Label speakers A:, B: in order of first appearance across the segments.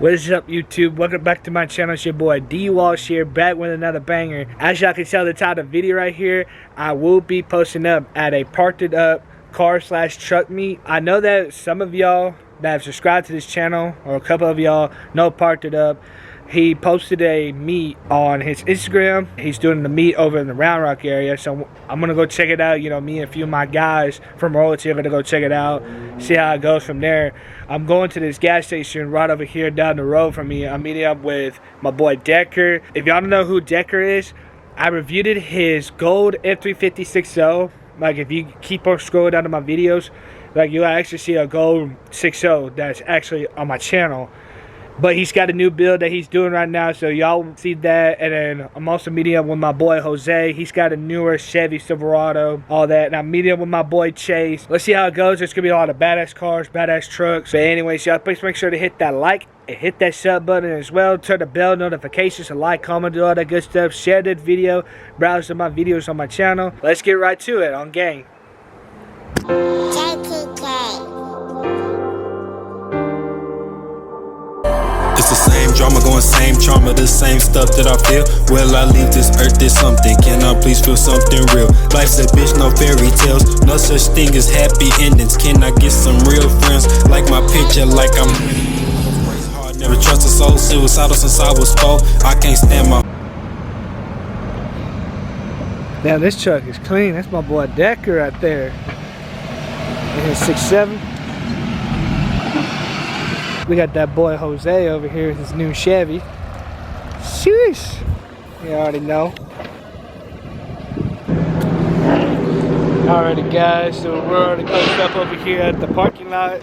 A: What is up, YouTube? Welcome back to my channel. It's your boy D Walsh here, back with another banger. As y'all can tell the title of the video right here, I will be posting up at a parked it up car/truck meet. I know that some of y'all that have subscribed to this channel, or a couple of y'all know Parked It Up. He posted a meet on his Instagram. He's doing the meet over in the Round Rock area, so I'm gonna go check it out. You know, me and a few of my guys from Royalty are gonna go check it out, see how it goes from there. I'm going to this gas station right over here down the road from me. I'm meeting up with my boy Decker. If y'all don't know who Decker is, I reviewed his gold F350 6.0. Like, if you keep on scrolling down to my videos, like, you'll actually see a gold 6.0 that's actually on my channel. But he's got a new build that he's doing right now, so y'all see that. And then I'm also meeting up with my boy Jose. He's got a newer Chevy Silverado, all that. And I'm meeting up with my boy Chase. Let's see how it goes. There's gonna be a lot of badass cars, badass trucks. But anyways, y'all, please make sure to hit that like and hit that sub button as well. Turn the bell notifications to like, comment, do all that good stuff. Share that video. Browse my videos on my channel. Let's get right to it on gang.
B: It's the same drama, going same trauma, the same stuff that I feel. Will I leave this earth, there's something, can I please feel something real? Life's a bitch, no fairy tales, no such thing as happy endings. Can I get some real friends, like my picture, like I'm hard, never trust a soul, suicidal since I was 4. I can't stand my...
A: Now this truck is clean. That's my boy Decker right there. In his 6.7. We got that boy Jose over here with his new Chevy. Sheesh. You already know. Alrighty guys, so we're already closed up over here at the parking lot.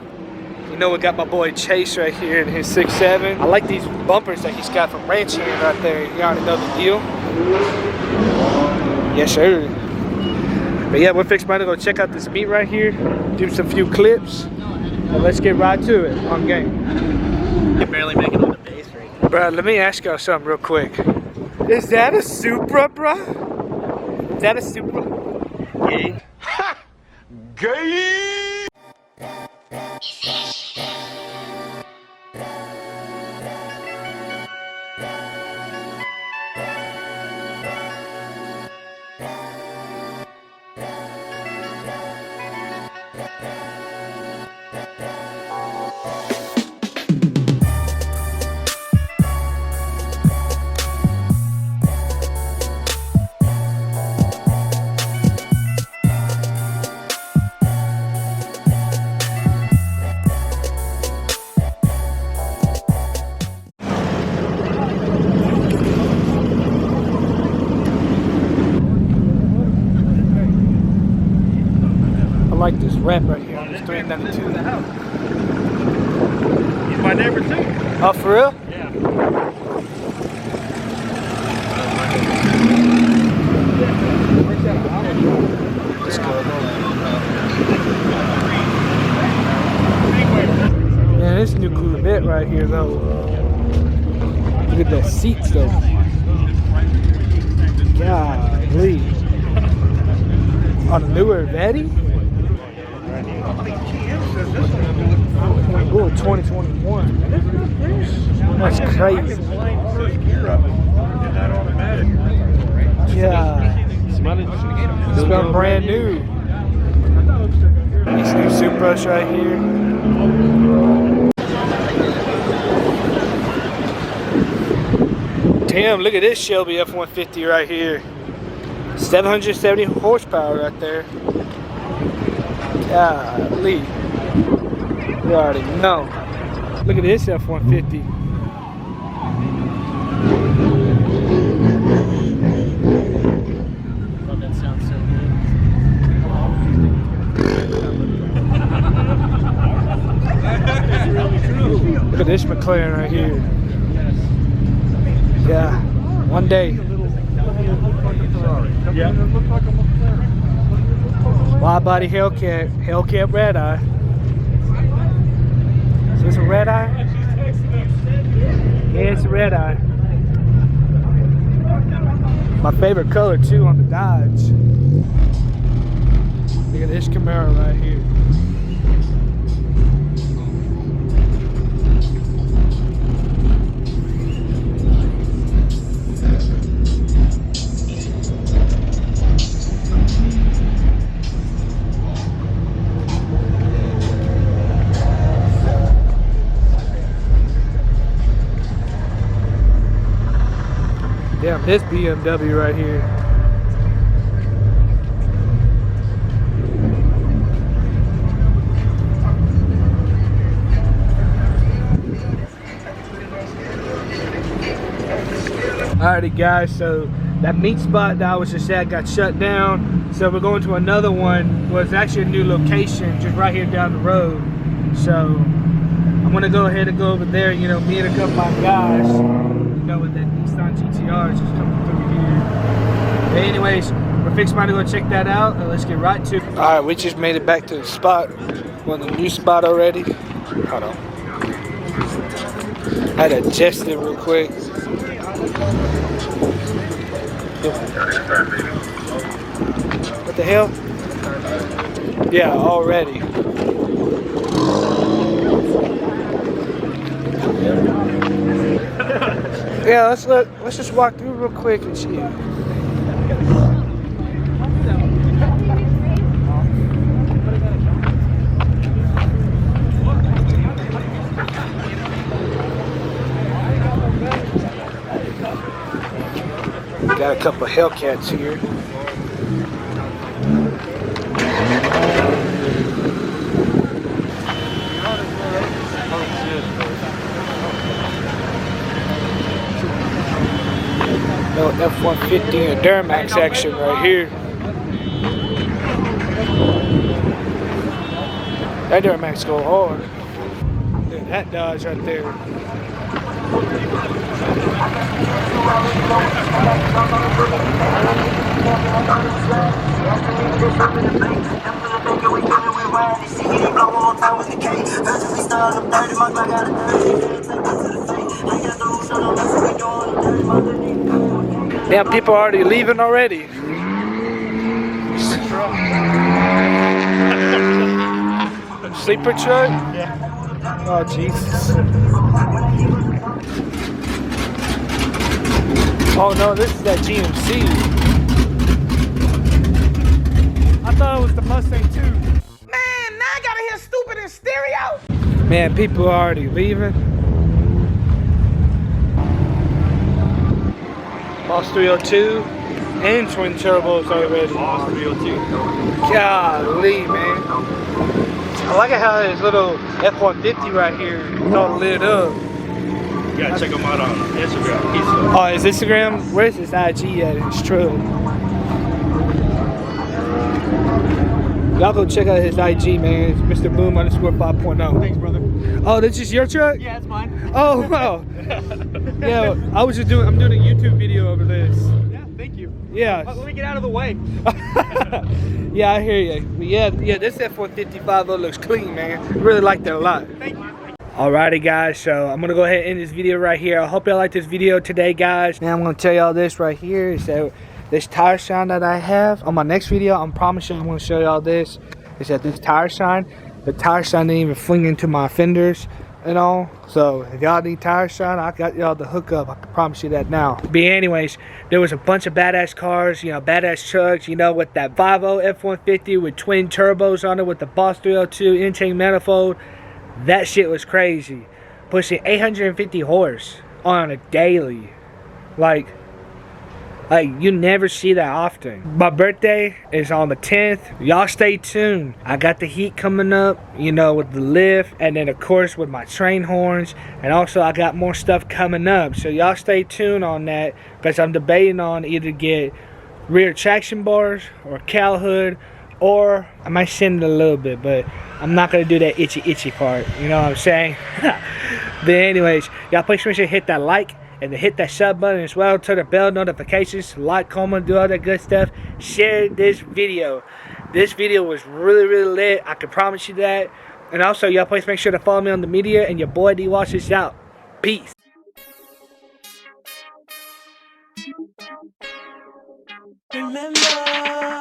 A: You know, we got my boy Chase right here in his 6.7. I like these bumpers that he's got from Ranch here right there. You already know the deal. Yes sir. But yeah, we're fixing to go check out this meet right here. Do some few clips. Well, let's get right to it on game.
C: You're barely making on the base right now.
A: Bro, let me ask y'all something real quick. Is that a Supra, bro? Is that a Supra?
C: Gay.
B: Ha! Gay!
A: I like this wrap right here on this 392.
C: He's my neighbor too.
A: Oh, for real?
C: Yeah.
A: Let's go. Man, this new Corvette right here though. Look at that seats though. Golly. On a newer Vetty? Oh, 2021. That's crazy. Yeah. It's got brand new. These new Supras right here. Damn, look at this Shelby F-150 right here. 770 horsepower right there. Golly. You already know. Look at this F-150.
C: Oh, that sounds so good.
A: Look at this McLaren right here. Yeah. One day.
C: Yeah.
A: Wide body Hellcat red eye. Is this a red eye? Yeah, it's a red eye. My favorite color too on the Dodge. Look at this Camaro right here. Damn, this BMW right here. Alrighty guys, so that meat spot that I was just at got shut down. So we're going to another one. Well, it's actually a new location just right here down the road. So I'm gonna go ahead and go over there, you know, me and a couple of my guys, you know, with that Nissan GTR just coming through here. But anyways, we're fixing to go check that out, and let's get right to it. Alright, we just made it back to the spot. We're in the new spot already. Hold on. I had to adjust it real quick. What the hell? Yeah, already. Yeah, let's just walk through real quick and see. Got a couple of Hellcats here. No F-150 and Duramax action right here. That Duramax go hard. Look at that Dodge right there. Damn, people are already leaving already. Sleeper truck? Yeah. Oh, Jesus. Oh, no, this is that GMC. I thought it was the Mustang too.
D: Man, now I gotta hear stupid in stereo.
A: Man, people are already leaving. Boss 302 and twin turbos already.
C: Boss 302.
A: Golly, man. I like how his little F-150 right here is all lit up.
C: You gotta check him out on Instagram. He's
A: Oh, his Instagram? Where's his IG at? It's true. Y'all go check out his IG, man. It's Mr. Boom _5.0.
C: Thanks, brother.
A: Oh, this is your truck?
C: Yeah, it's mine.
A: Oh, wow. Yeah, I'm doing a YouTube video over this.
C: Yeah, thank you.
A: Yeah.
C: Let me get out of the way.
A: Yeah, I hear you. But yeah, this F-155 looks clean, man. Really like that a lot.
C: Thank you.
A: Alrighty guys, so I'm gonna go ahead and end this video right here. I hope y'all like this video today, guys. Now I'm gonna tell y'all this right here. So this tire shine that I have on my next video, I'm promising I'm gonna show y'all this. Is that this tire shine, the tire shine didn't even fling into my fenders and all. So if y'all need tire shine, I got y'all the hookup. I can promise you that now. But anyways, there was a bunch of badass cars, you know, badass trucks, you know, with that 5.0 F-150 with twin turbos on it, with the Boss 302 intake manifold. That shit was crazy. Pushing 850 horse on a daily. Like you never see that often. My birthday is on the 10th. Y'all stay tuned. I got the heat coming up, you know, with the lift, and then of course with my train horns, and also I got more stuff coming up. So y'all stay tuned on that, because I'm debating on either get rear traction bars or cowl hood, or I might send it a little bit, but I'm not gonna do that itchy part, you know what I'm saying? But anyways, y'all please make sure to hit that like and to hit that sub button as well, turn the bell notifications, like, comment, do all that good stuff. Share this video. This video was really, really lit. I can promise you that. And also, y'all please make sure to follow me on the media, and your boy D watches out. Peace.
E: Remember